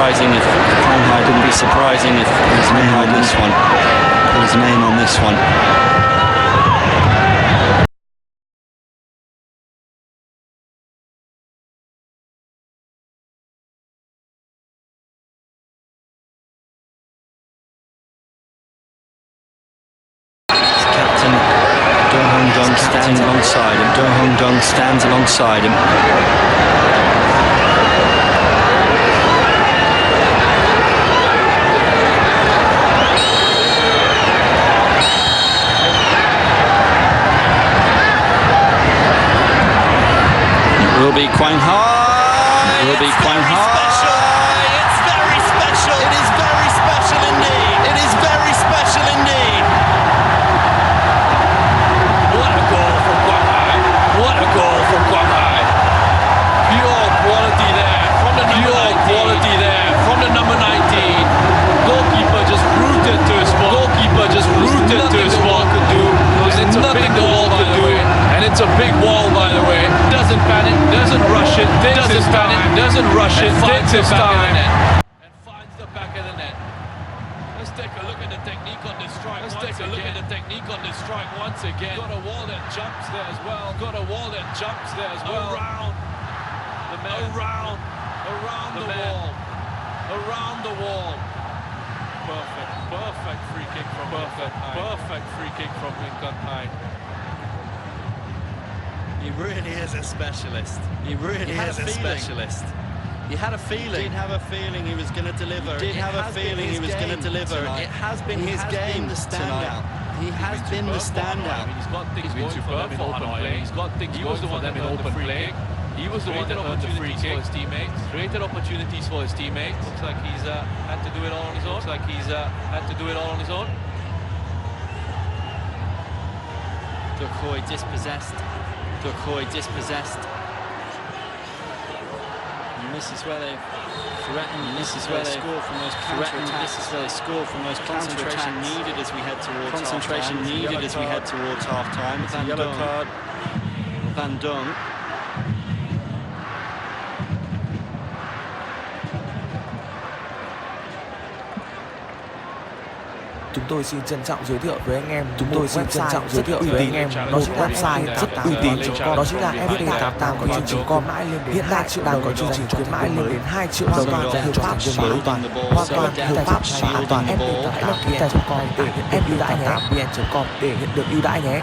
surprising if Quang Hai wouldn't be surprising if his name on this one. His name on this one. Stands alongside him. Do Hong Dong stands alongside him. It will be Quang Hai. It will be Quang Hai. It's very special. It is very special indeed. It is very special indeed. What a goal from Quang Hai. What a goal from Quang Hai. Pure quality there from the number 19. Quality there from the number 19. Goalkeeper just rooted to his spot. Goalkeeper just rooted to his spot. And it's a big wall, by the way. And it's a big wall, by the way. Doesn't panic, doesn't rush it, doesn't panic, doesn't rush it, takes his time. And finds the back of the net. Let's take a look at the technique on this strike. Let's take a look at the technique on this strike once again. Got a wall that jumps there as well. Got a wall that jumps there as well. Around the man. Around the wall. Around the wall. Perfect free kick from perfect free kick from Quang Hai. He really is a specialist. He really is a specialist. He had a feeling. He did have a feeling he was going to deliver. He did have a feeling he was going to deliver. It has been his game, the standout. He has been the standout. He's got things going for them in open play. He's got things going for them in open play. He was the one that earned the free kick for his teammates. Created opportunities for his teammates. Looks like he's had to do it all on his own. Looks like he's had to do it all on his own. Decoy dispossessed. Decoy dispossessed. And this is where they threatened. This is where they scored from those counter-attacks. This is where they scored from those concentration needed as we head towards concentration needed as we head towards half-time. Yellow card. Van Dong. Chúng tôi xin trân trọng giới thiệu với anh em. Chúng tôi xin trân trọng giới thiệu với anh em một website rất uy tín. Đó chính là FT88 có chương trình com. Hiện tại đang có chương trình khuyến mãi lên đến 2 triệu đồng hoàn toàn hợp pháp về an toàn, hoàn toàn hợp pháp và an toàn. FT hãy đăng ký tại com để nhận được ưu đãi nhé. vn.com để nhận được ưu đãi nhé.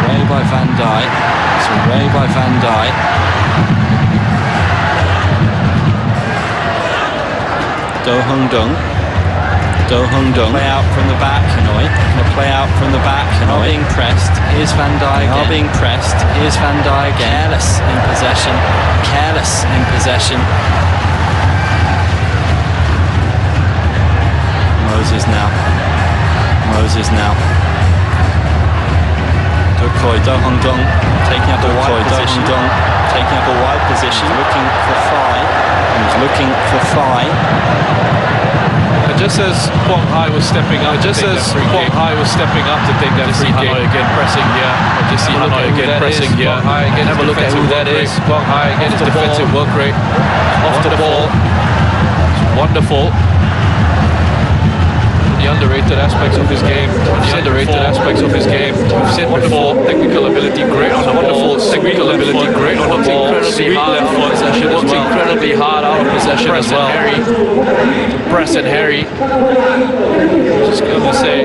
Away by Van Dijk. Away by Van Dijk. Do Hong Dong. Do Hong Dong. Play out from the back, Ha Noi. Play out from the back, Ha Noi. Being pressed. Here's Van Dijk. Are being pressed. Here's Van Dijk. Careless in possession. Careless in possession. Moses now. Moses now. Decoy. Do Hong Dong taking up a wide position. Taking up a wide position. Looking for Fai. He's looking for Fai. And just as Quang Hai was stepping up, to take that free kick, again pressing here. Just see Ha Noi again pressing here. Quang Hai again, have a look at who that is. Quang Hai again, his defensive work rate off the ball. It's wonderful. The underrated aspects of his game. The underrated aspects of his game. We've said before, technical ability great on the ball. Technical ability great on the ball. Sweet left foot possession as well. Incredibly hard out of possession as well. Press and Harry. Just gonna say,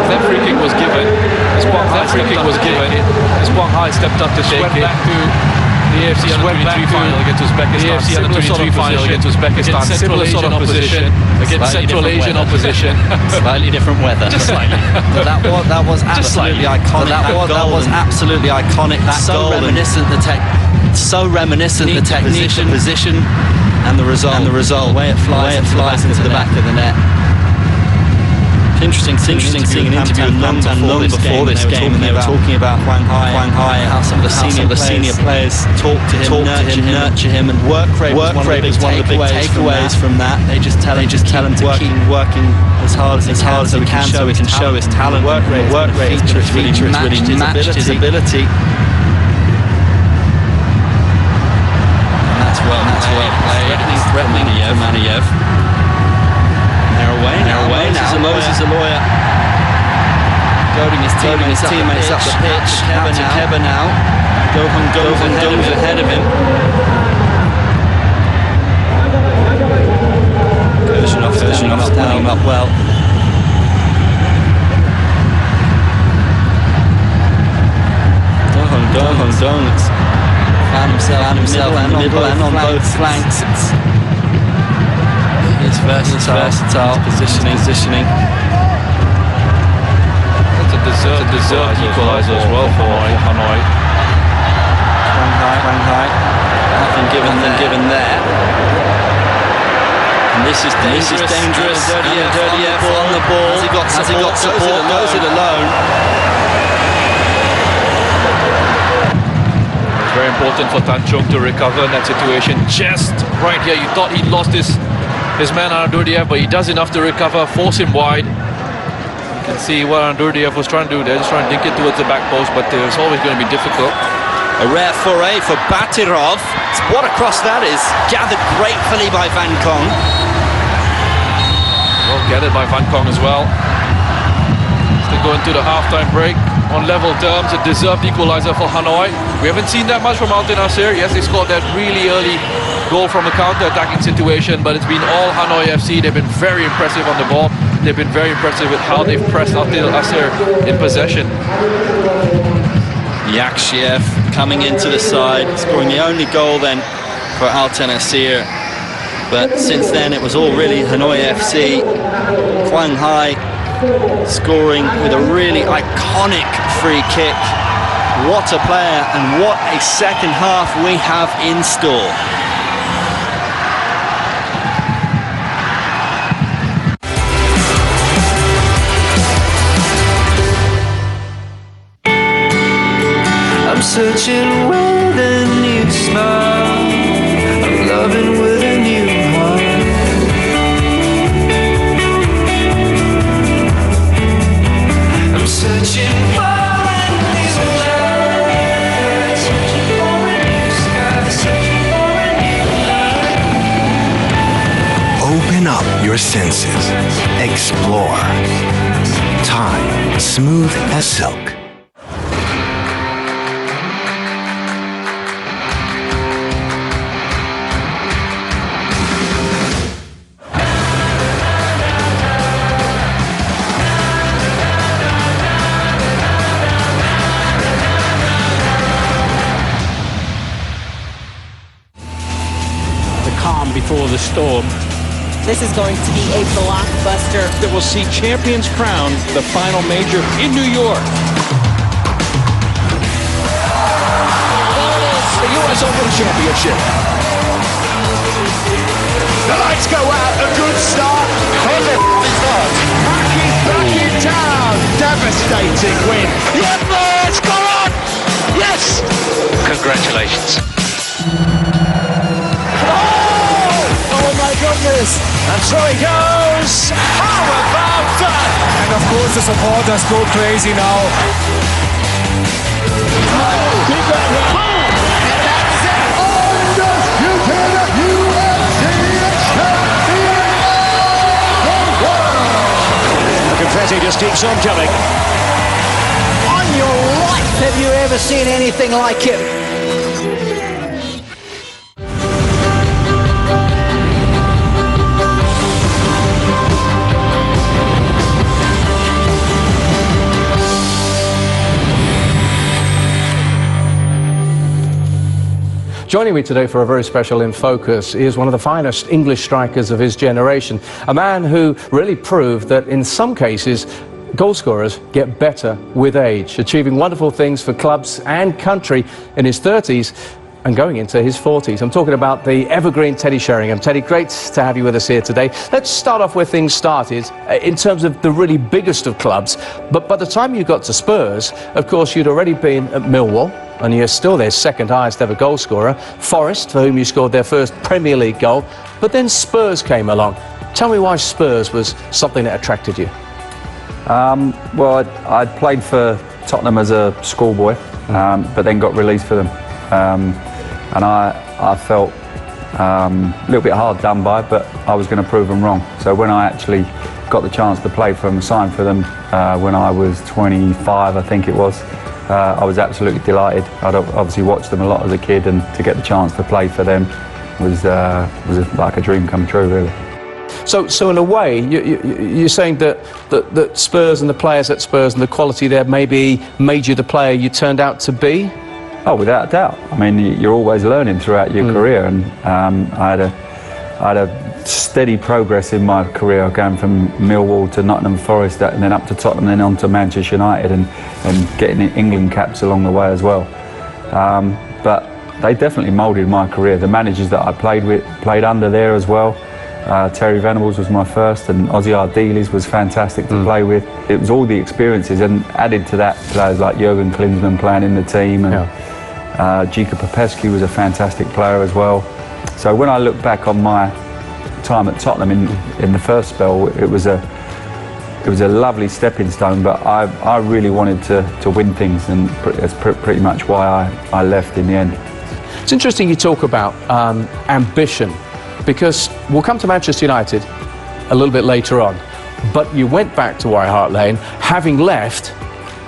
if that free kick was given, as Quang Hai stepped up to take it. The AFC Under-23 final against Uzbekistan. Similar sort of position against Uzbekistan. Similar sort of position against Central Asian opposition. Slightly different weather. Just slightly. But that was absolutely iconic. That was absolutely iconic. That so reminiscent so reminiscent the technique, the position, and the result. The way it flies into the back of the net. Interesting seeing an interview long before this game, and they were talking about Quang Hai, how some of the senior players talk to him, nurture him, and work rate was one of the big takeaways from that. They just tell him to keep working as hard as he can so he can show his talent. Work rate feature really matched his ability. threatening for Maniev. They're away now. Moses a lawyer. Goading his teammates up the pitch. Keba now. Gohan goes ahead of him. Kirchhoff standing him up well. Gohan found himself in the middle and on both flanks. It's versatile positioning. That's a deserved equaliser as well for Ha Noi. Shanghai. Nothing given there. And this is dangerous. Dirty on the ball. Has he got support? Goes it alone. It's very important for Tan Chong to recover in that situation. Just right here, you thought he'd lost his man Anadurdiev, but he does enough to recover, force him wide. You can see what Anadurdiev was trying to do there, just trying to dink it towards the back post, but it was always going to be difficult. A rare foray for Batirov. What a cross that is. Gathered gratefully by Van Kong. Well gathered by Van Kong as well. Still going to the half-time break on level terms. A deserved equaliser for Ha Noi. We haven't seen that much from Altyn Asyr. Yes, they scored that really early goal from a counter-attacking situation, but it's been all Ha Noi FC. They've been very impressive on the ball. They've been very impressive with how they've pressed Altyn Asyr in possession. Yakshiev coming into the side, scoring the only goal then for Altyn Asyr. But since then it was all really Ha Noi FC. Quang Hai scoring with a really iconic free kick. What a player and what a second half we have in store. Searching with a new smile, I'm loving with a new heart. I'm searching for a new light, searching for a new sky, searching for a new light. Open up your senses, explore. Time, smooth as silk. Before the storm. This is going to be a blockbuster that will see champions crowned the final major in New York. The US Open Championship. The lights go out, a good start. Back in town. Devastating win. Yes, go on! Yes! Congratulations. Oh my goodness! And so he goes! How about that? And of course the supporters go crazy now. And that's it! Undisputed UFC champion of the world! The confetti just keeps on coming. on your life. Have you ever seen anything like it? Joining me today for a very special In Focus is one of the finest English strikers of his generation, a man who really proved that in some cases goal scorers get better with age, achieving wonderful things for clubs and country in his 30s and going into his 40s. I'm talking about the evergreen Teddy Sheringham. Teddy, great to have you with us here today. Let's start off where things started in terms of the really biggest of clubs. But by the time you got to Spurs, of course, you'd already been at Millwall, and you're still their second highest ever goal scorer. Forest, for whom you scored their first Premier League goal. But then Spurs came along. Tell me why Spurs was something that attracted you. Well, I'd played for Tottenham as a schoolboy, but then got released for them. And I felt A little bit hard done by, but I was going to prove them wrong. So when I actually got the chance to play for them, sign for them when I was 25, I think it was, I was absolutely delighted. I'd obviously watched them a lot as a kid, and to get the chance to play for them was like a dream come true, really. So in a way, you're saying that Spurs and the players at Spurs and the quality there maybe made you the player you turned out to be? Oh, without a doubt. I mean, you're always learning throughout your career, and I had a steady progress in my career, going from Millwall to Nottingham Forest, and then up to Tottenham, then on to Manchester United, and getting England caps along the way as well. But they definitely moulded my career. The managers that I played under there as well. Terry Venables was my first, and Ozzy Ardiles was fantastic to play with. It was all the experiences, and added to that, players like Jurgen Klinsmann playing in the team, and Gica Popescu was a fantastic player as well. So when I look back on my time at Tottenham in the first spell, it was a lovely stepping stone, but I really wanted to win things, and that's pretty much why I left in the end. It's interesting you talk about ambition, because we'll come to Manchester United a little bit later on, but you went back to White Hart Lane having left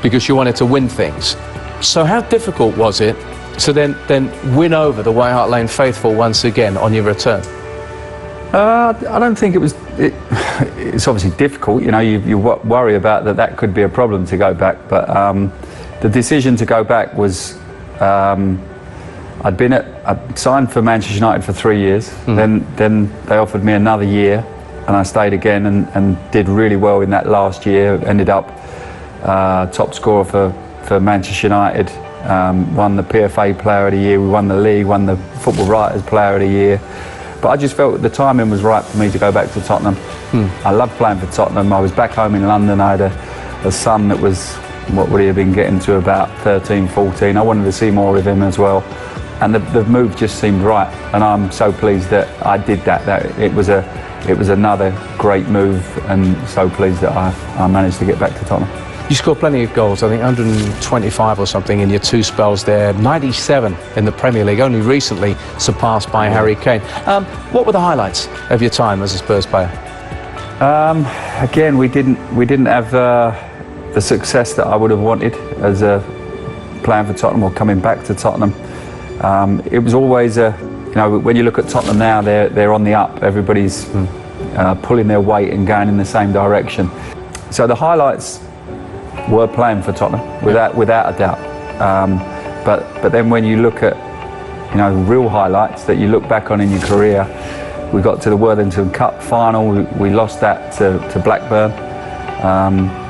because you wanted to win things. So how difficult was it to then win over the White Hart Lane faithful once again on your return? I don't think it was. It's obviously difficult, you know. You worry about that could be a problem to go back, but the decision to go back was. I'd signed for Manchester United for 3 years. Then they offered me another year, and I stayed again and did really well in that last year. Ended up top scorer for Manchester United. Won the PFA Player of the Year. We won the league. Won the Football Writers Player of the Year. But I just felt the timing was right for me to go back to Tottenham. I loved playing for Tottenham. I was back home in London. I had a son that was, what would he have been getting to, about 13, 14. I wanted to see more of him as well. And the move just seemed right, and I'm so pleased that I did that. That it was another great move, and so pleased that I managed to get back to Tottenham. You scored plenty of goals, I think 125 or something in your 2 spells there, 97 in the Premier League, only recently surpassed by Harry Kane. What were the highlights of your time as a Spurs player? Again, we didn't have the success that I would have wanted as playing for Tottenham or coming back to Tottenham. It was always when you look at Tottenham now, they're on the up. Everybody's pulling their weight and going in the same direction. So the highlights were playing for Tottenham, without a doubt. But then when you look at real highlights that you look back on in your career, we got to the Worthington Cup final. We lost that to Blackburn.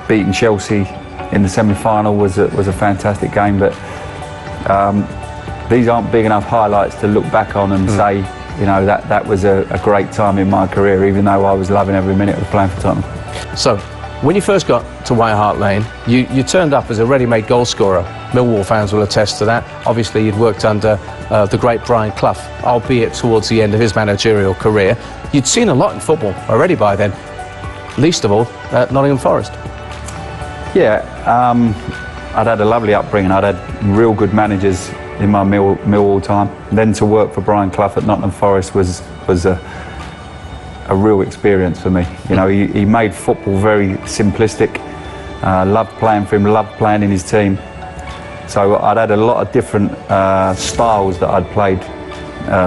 Beating Chelsea in the semi-final was a fantastic game, but. These aren't big enough highlights to look back on and say, that was a great time in my career, even though I was loving every minute of playing for Tottenham. So, when you first got to White Hart Lane, you turned up as a ready-made goal scorer. Millwall fans will attest to that. Obviously, you'd worked under the great Brian Clough, albeit towards the end of his managerial career. You'd seen a lot in football already by then, least of all at Nottingham Forest. Yeah, I'd had a lovely upbringing. I'd had real good managers in my Millwall time. Then to work for Brian Clough at Nottingham Forest was a real experience for me. He made football very simplistic. Loved playing for him, loved playing in his team. So I'd had a lot of different styles that I'd played,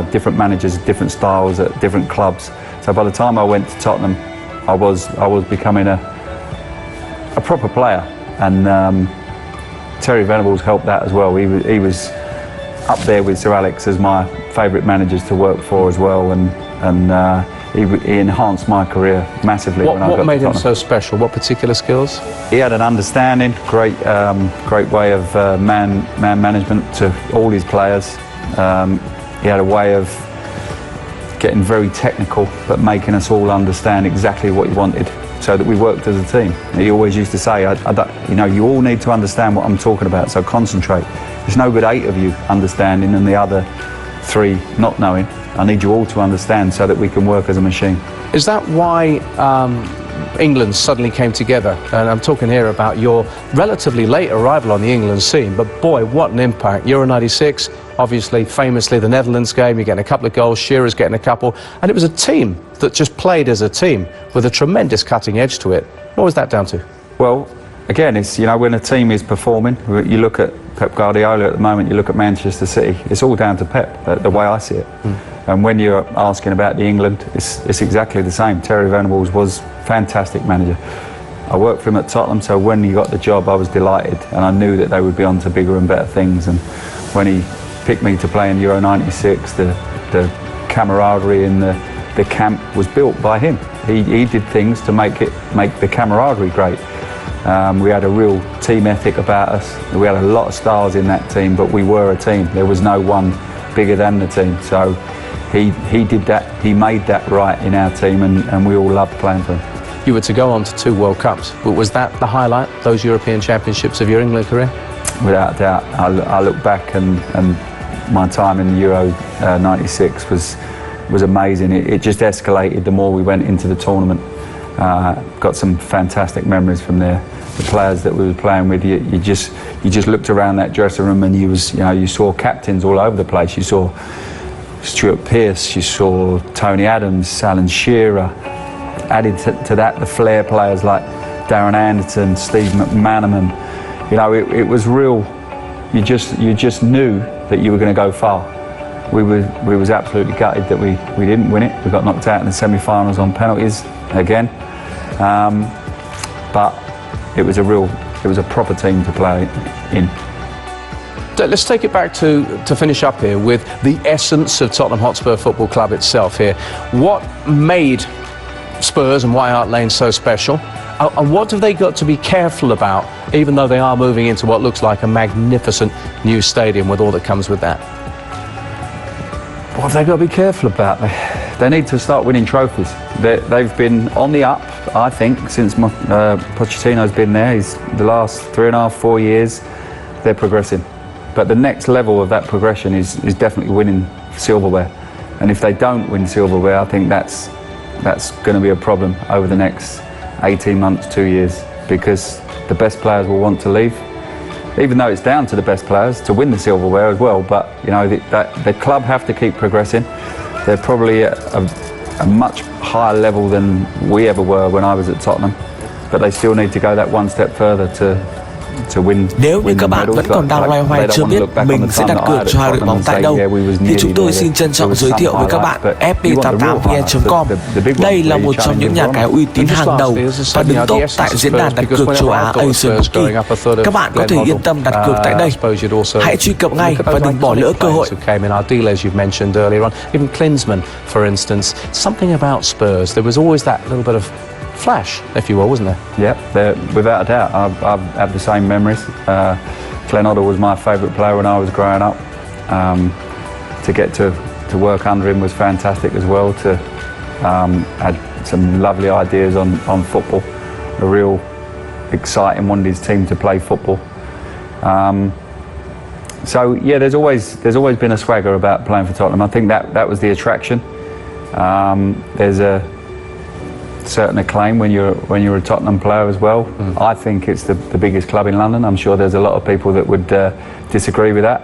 different managers, different styles at different clubs. So by the time I went to Tottenham, I was becoming a proper player, and Terry Venables helped that as well. He was up there with Sir Alex as my favourite managers to work for as well, and he enhanced my career massively. What made him so special? What particular skills? He had an understanding, great way of man management to all his players. He had a way of getting very technical, but making us all understand exactly what he wanted, so that we worked as a team. He always used to say, you all need to understand what I'm talking about, so concentrate. There's no good 8 of you understanding and the other 3 not knowing. I need you all to understand so that we can work as a machine. Is that why England suddenly came together? And I'm talking here about your relatively late arrival on the England scene, but boy, what an impact. Euro 96, Obviously, famously, the Netherlands game, you're getting a couple of goals, Shearer's getting a couple, and it was a team that just played as a team with a tremendous cutting edge to it. What was that down to? Well, again, it's, you know, when a team is performing, you look at Pep Guardiola at the moment, you look at Manchester City, it's all down to Pep, the way I see it. And when you're asking about the England, it's exactly the same. Terry Venables was a fantastic manager. I worked for him at Tottenham, so when he got the job, I was delighted, and I knew that they would be on to bigger and better things. And when he picked me to play in Euro 96, the camaraderie in the camp was built by him. He did things to make the camaraderie great. We had a real team ethic about us. We had a lot of stars in that team, but we were a team. There was no one bigger than the team. So he did that. He made that right in our team, and we all loved playing for him. You were to go on to 2 World Cups, but was that the highlight, those European Championships of your England career? Without a doubt. I look back and my time in Euro 96 was amazing. It just escalated the more we went into the tournament. Got some fantastic memories from there. The players that we were playing with, you just looked around that dressing room and you saw captains all over the place. You saw Stuart Pearce, you saw Tony Adams, Alan Shearer. Added to that the flair players like Darren Anderton, Steve McManaman. You know, it was real. You just knew that you were going to go far. We was absolutely gutted that we didn't win it. We got knocked out in the semi-finals on penalties again. But it was a proper team to play in. Let's take it back to finish up here with the essence of Tottenham Hotspur Football Club itself here. What made Spurs and White Hart Lane so special? And what have they got to be careful about, even though they are moving into what looks like a magnificent new stadium with all that comes with that? What have they got to be careful about? They need to start winning trophies. They've been on the up, I think, since Pochettino's been there. He's the last 3.5, 4 years, they're progressing. But the next level of that progression is definitely winning silverware. And if they don't win silverware, I think that's going to be a problem over the next 18 months, 2 years, because the best players will want to leave, even though it's down to the best players to win the silverware as well. But you know, the club have to keep progressing. They're probably at a much higher level than we ever were when I was at Tottenham, but they still need to go that one step further to win. Nếu như các bạn vẫn còn đang loay hoay chưa biết mình sẽ đặt cược cho hai đội bóng tại đâu, thì chúng tôi xin trân trọng giới thiệu với các bạn fp88vn.com. Đây là một trong những nhà cái uy tín hàng đầu và đứng top tại diễn đàn đặt cược châu Á Asian Bookie. Các bạn có thể yên tâm đặt cược tại đây. Hãy truy cập ngay và đừng bỏ lỡ cơ hội. Even Klinsmann, for instance, something about Spurs. There was always that little bit of flash, if you will, wasn't there? Yeah, without a doubt. I have the same memories. Glenn Hoddle was my favourite player when I was growing up. To get to work under him was fantastic as well. Had some lovely ideas on football. A real exciting, wanted his team to play football. So yeah, there's always been a swagger about playing for Tottenham. I think that was the attraction. There's a certain acclaim when you're a Tottenham player as well. I think it's the biggest club in London. I'm sure there's a lot of people that would disagree with that,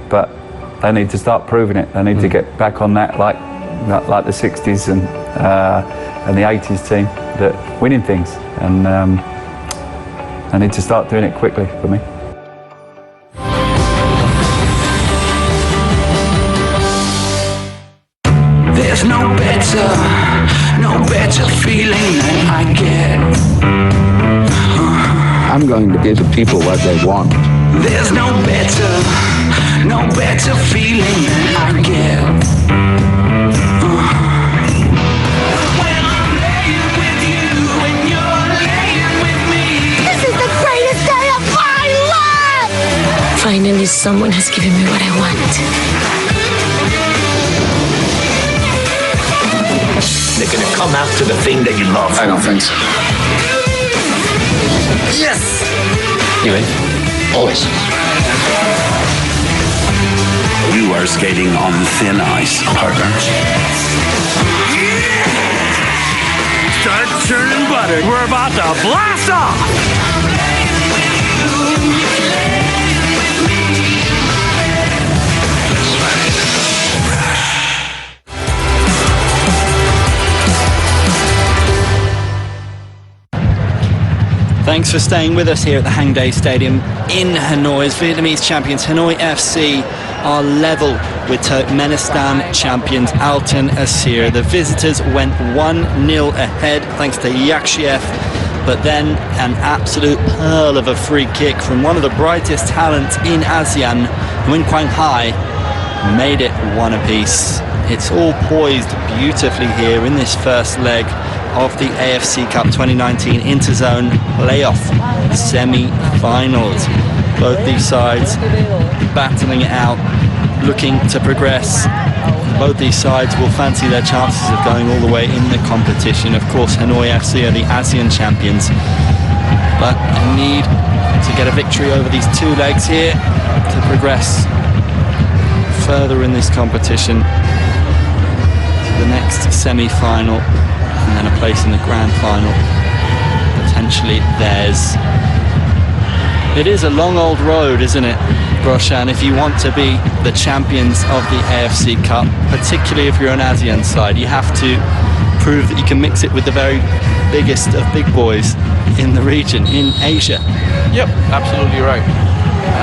but they need to start proving it. They need to get back on that like the 60s and the 80s team that winning things, and they need to start doing it quickly for me. There's no better feeling than I get. I'm going to give the people what they want. There's no better feeling than I get. When I'm laying with you and you're laying with me. This is the greatest day of my life! Finally, someone has given me what I want. They're gonna come after the thing that you love. I don't think so. Yes! You in? Always. You are skating on thin ice, partner. Start churning butter. We're about to blast off! Thanks for staying with us here at the Hangdae Stadium in Hanoi. As Vietnamese champions Hanoi FC are level with Turkmenistan champions Altyn Asyr. The visitors went 1-0 ahead thanks to Yakshiev, but then an absolute pearl of a free kick from one of the brightest talents in ASEAN, Nguyen Quang Hai, made it one apiece. It's all poised beautifully here in this first leg of the AFC Cup 2019 Interzone Playoff semi-finals. Both these sides battling it out, looking to progress. Both these sides will fancy their chances of going all the way in the competition. Of course, Hanoi FC are the ASEAN champions, but they need to get a victory over these two legs here to progress further in this competition to the next semi-final, and then a place in the grand final, potentially theirs. It is a long old road, isn't it, Roshan, if you want to be the champions of the AFC Cup, particularly if you're an ASEAN side. You have to prove that you can mix it with the very biggest of big boys in the region, in Asia. Yep, absolutely right.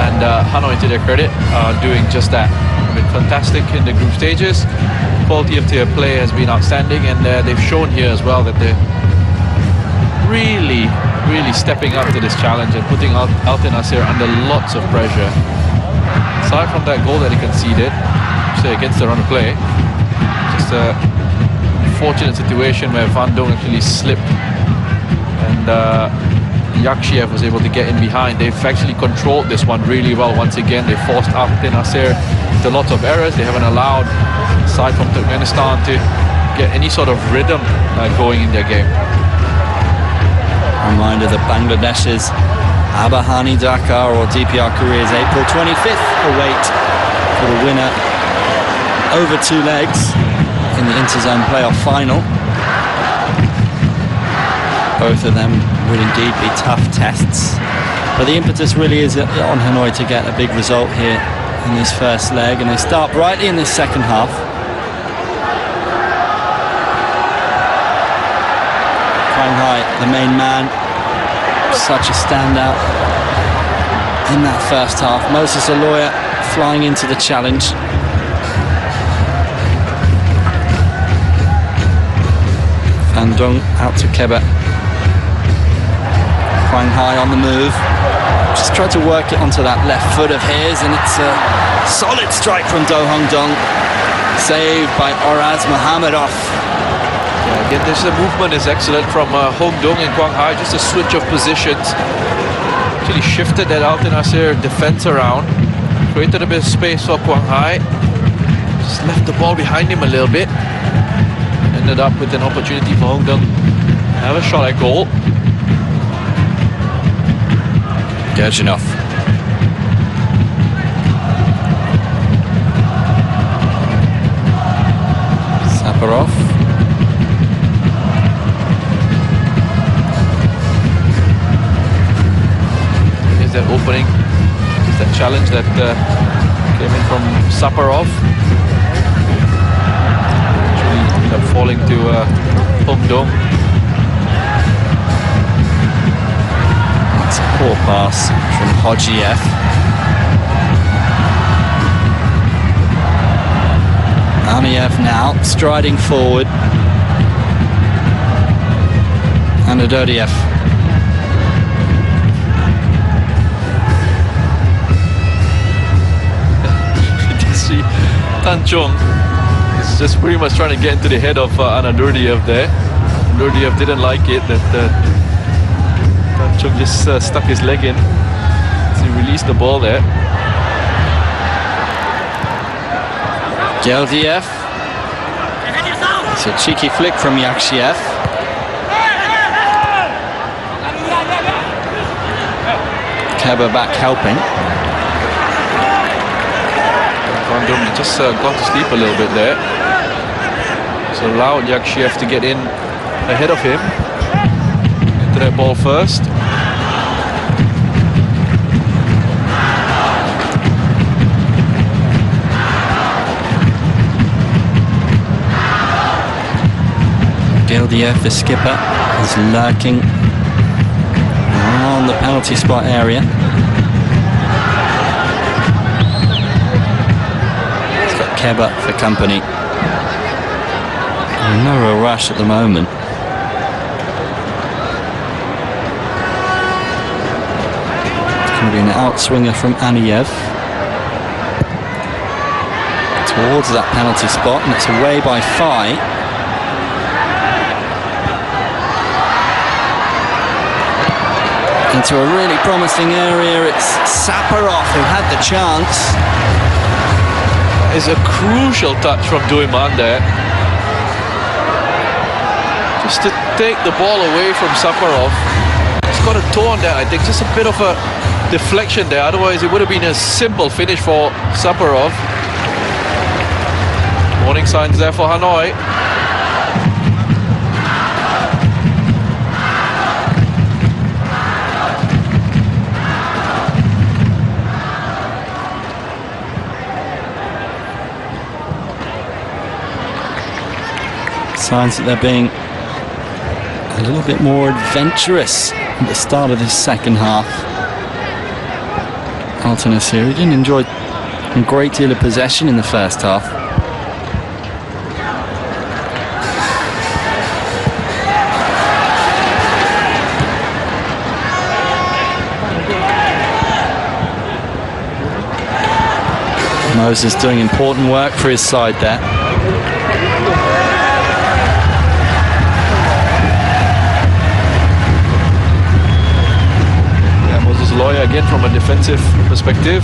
And Hanoi, to their credit, are doing just that. They've been fantastic in the group stages. Quality of their play has been outstanding, and they've shown here as well that they're really stepping up to this challenge and putting Altyn Asyr under lots of pressure. Aside from that goal that he conceded, say against the run of play, just a fortunate situation where Van Dong actually slipped, and Yakshiev was able to get in behind. They've actually controlled this one really well. Once again, they forced Altyn Asyr to lots of errors. They haven't allowed, aside from Turkmenistan, to get any sort of rhythm going in their game. Reminder that Bangladesh's Abahani Dakar or DPR Korea's April 25th await for the winner over two legs in the Interzone Playoff final. Both of them would indeed be tough tests, but the impetus really is on Hanoi to get a big result here in this first leg, and they start brightly in this second half. Quang Hai, the main man, such a standout in that first half. Moses Aloya flying into the challenge. Van Dong out to Keba. Quang Hai on the move. Just tried to work it onto that left foot of his, and it's a solid strike from Do Hong Dong. Saved by Oraz Mohamedov. Yeah, again, this movement is excellent from Hong Dong and Quang Hai. Just a switch of positions. Actually shifted that Altyn Asyr defense around. Created a bit of space for Quang Hai. Just left the ball behind him a little bit. Ended up with an opportunity for Hong Dong to have a shot at goal. Gerginov. Saparov. Here's that opening. Here's that challenge that came in from Saparov. Actually ended up falling to Hong Dong. It's a poor pass from Hodgiev. Amiev now striding forward. And Adodiev. Tan Chong is just pretty much trying to get into the head of Anadurdiev there. Anadurdiev didn't like it that Tan Chong just stuck his leg in as he released the ball there. Geldiev. It's a cheeky flick from Yakshiev. Keba back helping. Van Dong just got to sleep a little bit there. So allowed Yakshiev to get in ahead of him. Into that ball first. Geldiev, the skipper, is lurking beyond the penalty spot area. He's got Keba for company. No real rush at the moment. It's going to be an outswinger from Aniyev towards that penalty spot, and it's away by 5. Into a really promising area. It's Saparov who had the chance. It's a crucial touch from Duiman there. Just to take the ball away from Saparov. He's got a toe on that, I think. Just a bit of a deflection there. Otherwise, it would have been a simple finish for Saparov. Warning signs there for Ha Noi. Signs that they're being a little bit more adventurous at the start of this second half. Altyn Asyr didn't enjoy a great deal of possession in the first half. Moses doing important work for his side there. Lawyer again from a defensive perspective.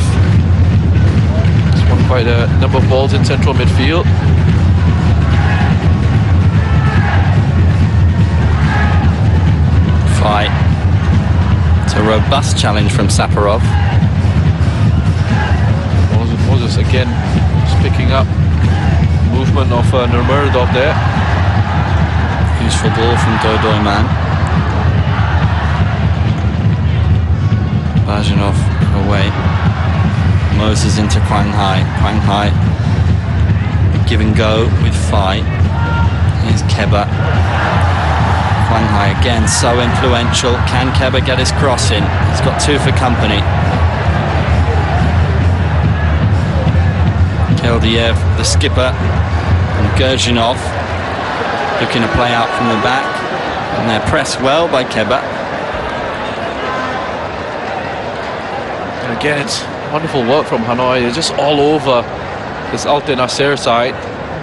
He's won quite a number of balls in central midfield. Fight. It's a robust challenge from Saparov. Moses again just picking up movement of Nurmurdov there. Useful ball from Dodoiman. Bajanov away. Moses into Quang Hai. Quang Hai give and go with Fai. Here's Keba. Quang Hai again so influential. Can Keba get his cross in? He's got 2 for company. Keldiev, the skipper, and Gurjinov looking to play out from the back. And they're pressed well by Keba. Again, it's wonderful work from Ha Noi. They're just all over this Altyn Asyr side.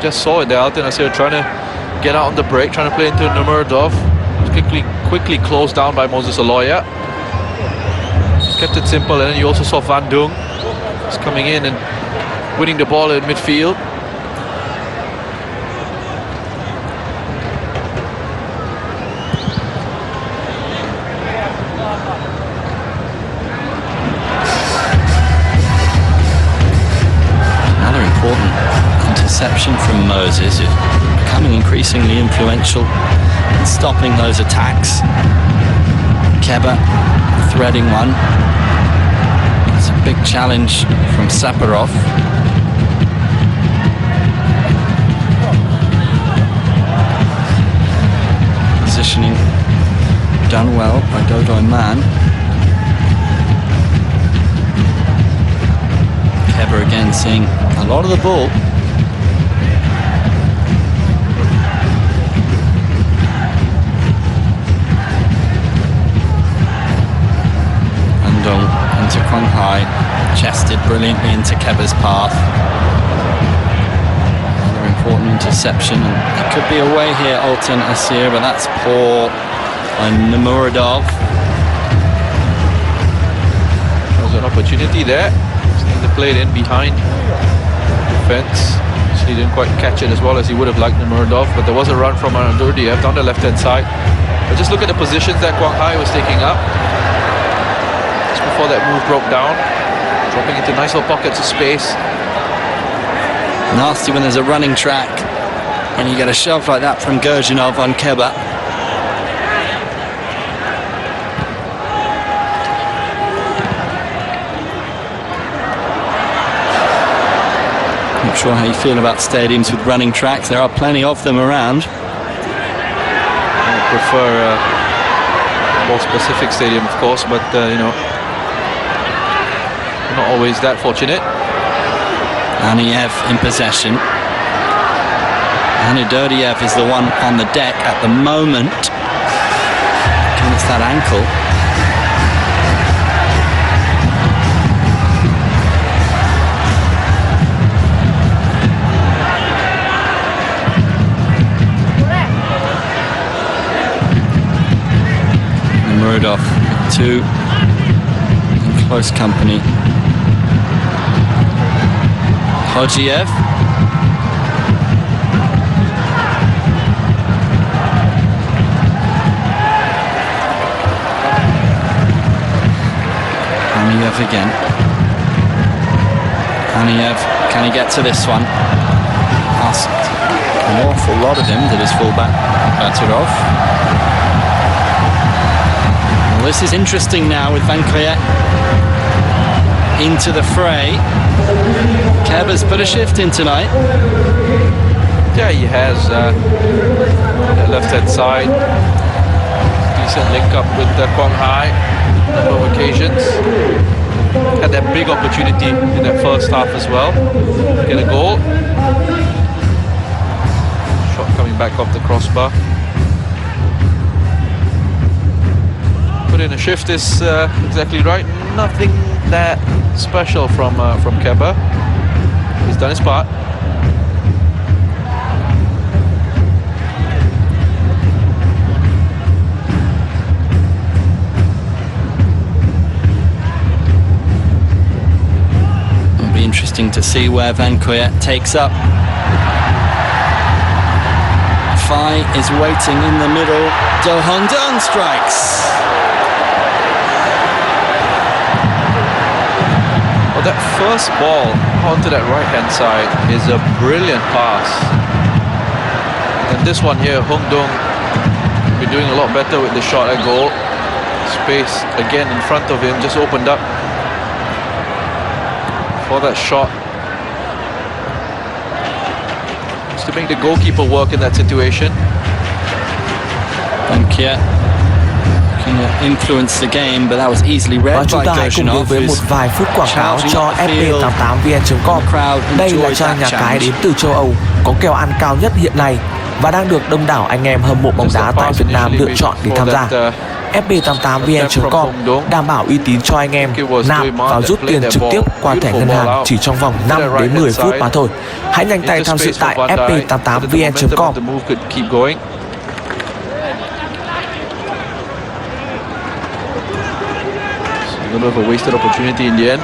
Just saw it there. Altyn Asyr trying to get out on the break, trying to play into Nurmurdov. Quickly closed down by Moses Aloya. Just kept it simple. And then you also saw Van Dung just coming in and winning the ball in midfield. Interception from Moses, becoming increasingly influential in stopping those attacks. Keba threading one. It's a big challenge from Saparov. Positioning done well by Dodoiman. Keba again seeing a lot of the ball. Into Quang Hai, chested brilliantly into Keba's path. Another important interception, and it could be away here, Altyn Asyr, but that's poor by Nurmurdov. There's an opportunity there. They played in behind defense. So he didn't quite catch it as well as he would have liked Nurmurdov, but there was a run from Anandurdiev down the left-hand side. But just look at the positions that Quang Hai was taking up. Before that move broke down, dropping into nice little pockets of space. Nasty when there's a running track and you get a shove like that from Gurjinov on Keba. Not sure how you feel about stadiums with running tracks. There are plenty of them around. I prefer more specific stadium, of course, but you know, not always that fortunate. Aniyev in possession. Anadurdiev is the one on the deck at the moment. And it's that ankle. And Muradov, two in close company. Hodgiev. Aniyev again. Aniyev, can he get to this one? Asked an awful lot of him, did his fullback Baturov. Well, this is interesting now with Van Kriet into the fray. Keb has put a shift in tonight. Yeah, he has. Left-hand side. Decent link up with Quang Hai on a number of occasions. Had that big opportunity in that first half as well. Get a goal. Shot coming back off the crossbar. Put in a shift is exactly right. Nothing that special from Keba. He's done his part. It'll be interesting to see where Van Kriet takes up. Fai is waiting in the middle. Do Hong Dun strikes. That first ball onto that right-hand side is a brilliant pass. And this one here, Hong Dong be doing a lot better with the shot at goal. Space again in front of him just opened up for that shot. Just to make the goalkeeper work in that situation. Van Kriet influence the game, but that was easily read và chúng by ta hãy cùng đến với một vài phút quảng cáo cho FP88vn.com. Đây là trang nhà cái đến từ châu Âu có kèo ăn cao nhất hiện nay và đang được đông đảo anh em hâm mộ bóng đá tại Việt Nam lựa chọn để tham gia. FP88vn.com đảm bảo uy tín cho anh em nạp và rút tiền trực tiếp qua thẻ ngân hàng chỉ trong vòng 5 đến 10 phút mà thôi. Hãy nhanh tay tham dự tại FP88vn.com. A little bit of a wasted opportunity in the end.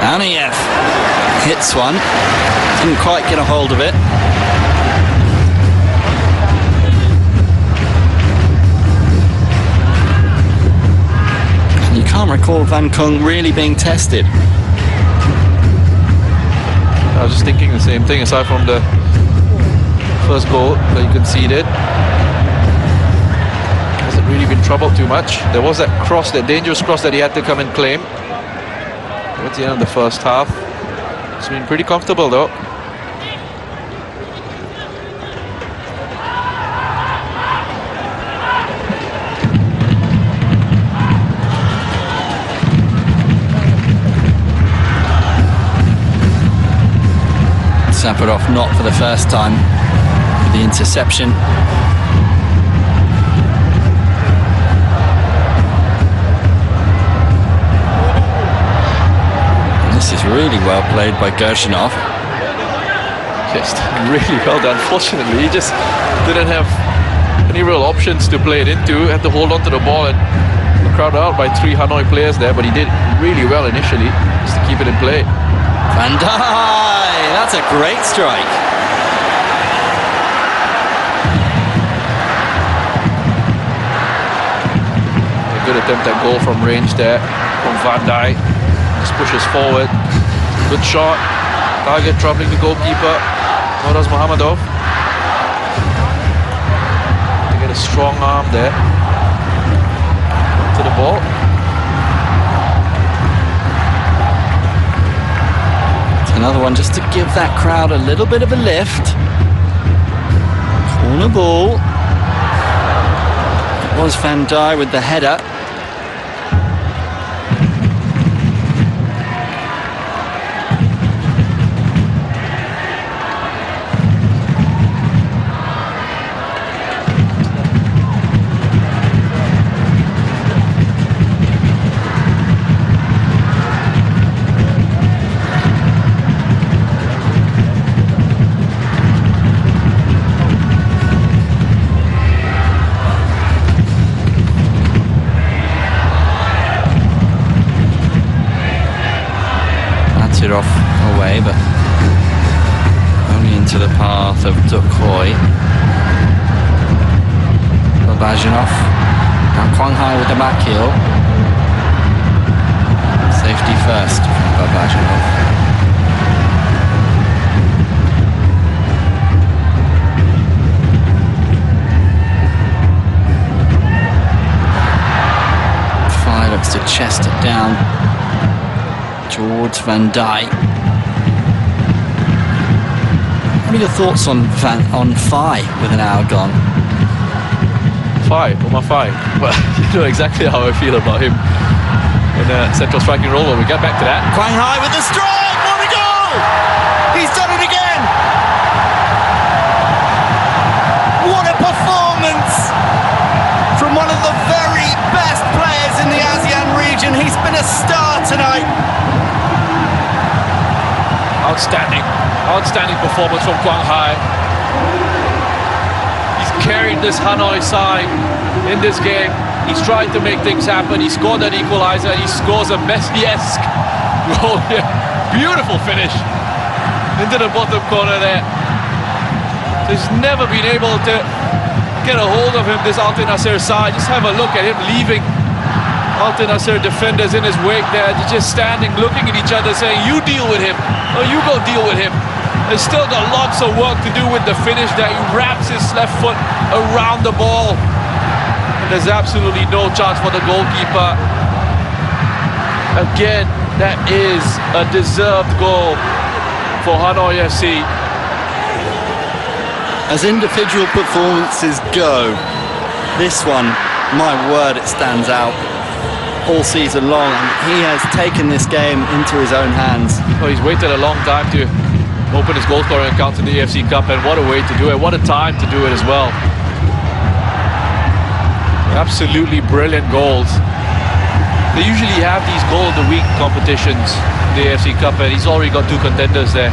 Aniyev hits one, didn't quite get a hold of it. And you can't recall Van Kung really being tested. I was just thinking the same thing, aside from the first goal that he conceded. Hasn't really been troubled too much. There was that cross, that dangerous cross that he had to come and claim towards the end of the first half. It's been pretty comfortable though. Saparov not for the first time with the interception. And this is really well played by Gershinov. Just really well done. Fortunately, he just didn't have any real options to play it into. Had to hold on to the ball and crowd out by 3 Ha Noi players there, but he did really well initially just to keep it in play. Van Dijk, that's a great strike. A good attempt at goal from range there from Van Dijk. Just pushes forward. Good shot. Target troubling the goalkeeper. Moraz Mohammadov. To get a strong arm there to the ball. Another one just to give that crowd a little bit of a lift. Corner ball. It was Van Dijk with the header. It off away, but only into the path of Dukhoi. Babajinov. Now Quang Hai with the back heel. Safety first from Babajinov. Fai looks to chest it down towards Van Dijk. What are your thoughts on Fai with an hour gone? Fai. Well, you know exactly how I feel about him in a central striking role when we get back to that. Quang Hai with the strike! What a goal! He's done it again! What a performance from one of the very best players in the ASEAN region. He's been a star tonight. Outstanding performance from Quang Hai. He's carried this Ha Noi side in this game. He's tried to make things happen. He scored an equalizer. He scores a Messi-esque goal here. Beautiful finish into the bottom corner there. He's never been able to get a hold of him, this Altyn Asyr side. Just have a look at him leaving Altyn Asyr defenders in his wake there. They're just standing, looking at each other, saying, you deal with him, or you go deal with him. There's still got lots of work to do with the finish there. He wraps his left foot around the ball. And there's absolutely no chance for the goalkeeper. Again, that is a deserved goal for Ha Noi FC. As individual performances go, this one, my word, it stands out all season long. He has taken this game into his own hands. Well, he's waited a long time to open his goal scoring account in the AFC Cup, and what a way to do it. What a time to do it as well. Absolutely brilliant goals. They usually have these goal of the week competitions in the AFC Cup, and he's already got two contenders there.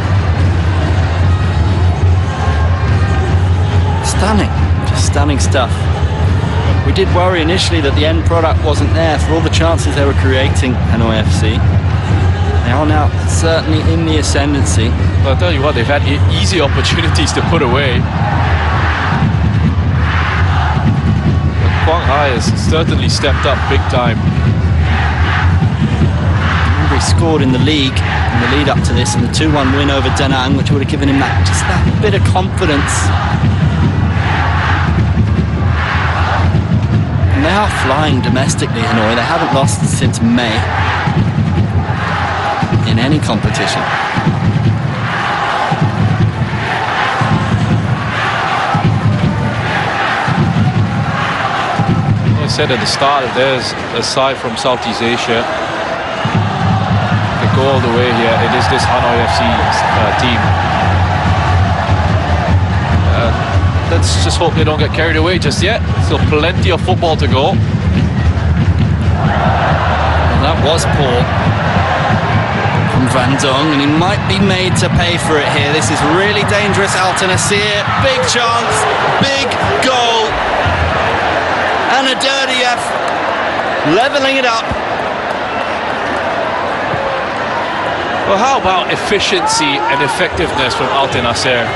Stunning, just stunning stuff. We did worry initially that the end product wasn't there for all the chances they were creating, Ha Noi FC. They are now certainly in the ascendancy. But I'll tell you what, they've had easy opportunities to put away. But Quang Hai has certainly stepped up big time. He scored in the league in the lead up to this, and the 2-1 win over Da Nang, which would have given him that bit of confidence. And they are flying domestically, Ha Noi. They haven't lost since May in any competition. I said at the start, if there's a side from Southeast Asia that go all the way here, it is this Ha Noi FC team. Let's just hope they don't get carried away just yet. Still plenty of football to go. Well, that was poor from Van Dong, and he might be made to pay for it here. This is really dangerous. Altyn Asyr, big chance, big goal, and a dirty F, leveling it up. Well, how about efficiency and effectiveness from Altyn Asyr?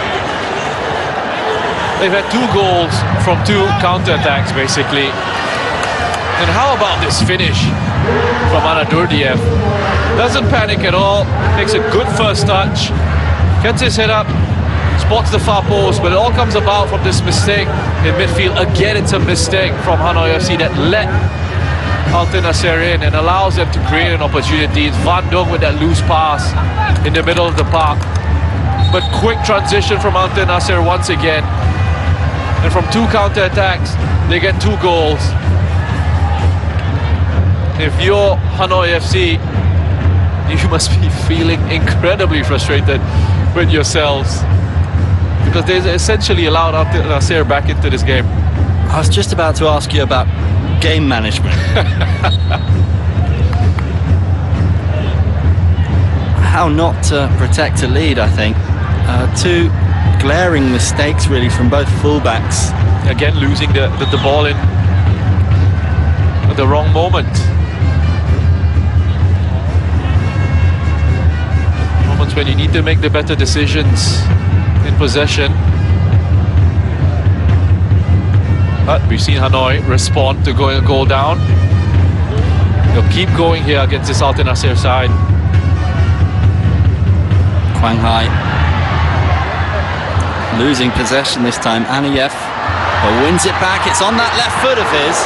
They've had 2 goals from 2 counter-attacks, basically. And how about this finish from Anadurdiev? Doesn't panic at all, makes a good first touch, gets his head up, spots the far post, but it all comes about from this mistake in midfield. Again, it's a mistake from Ha Noi FC that let Altyn Asyr in and allows them to create an opportunity. It's Van Dong with that loose pass in the middle of the park. But quick transition from Altyn Asyr once again. And from 2 counter-attacks, they get 2 goals. If you're Ha Noi FC, you must be feeling incredibly frustrated with yourselves, because they essentially allowed Altyn Asyr back into this game. I was just about to ask you about game management. How not to protect a lead, I think. 2 glaring mistakes really from both fullbacks. Again, losing the ball in at the wrong moment. Moments when you need to make the better decisions in possession. But we've seen Ha Noi respond to going a goal down. They'll keep going here against this Altyn Asyr side. Quang Hai losing possession this time. Anayev wins it back. It's on that left foot of his.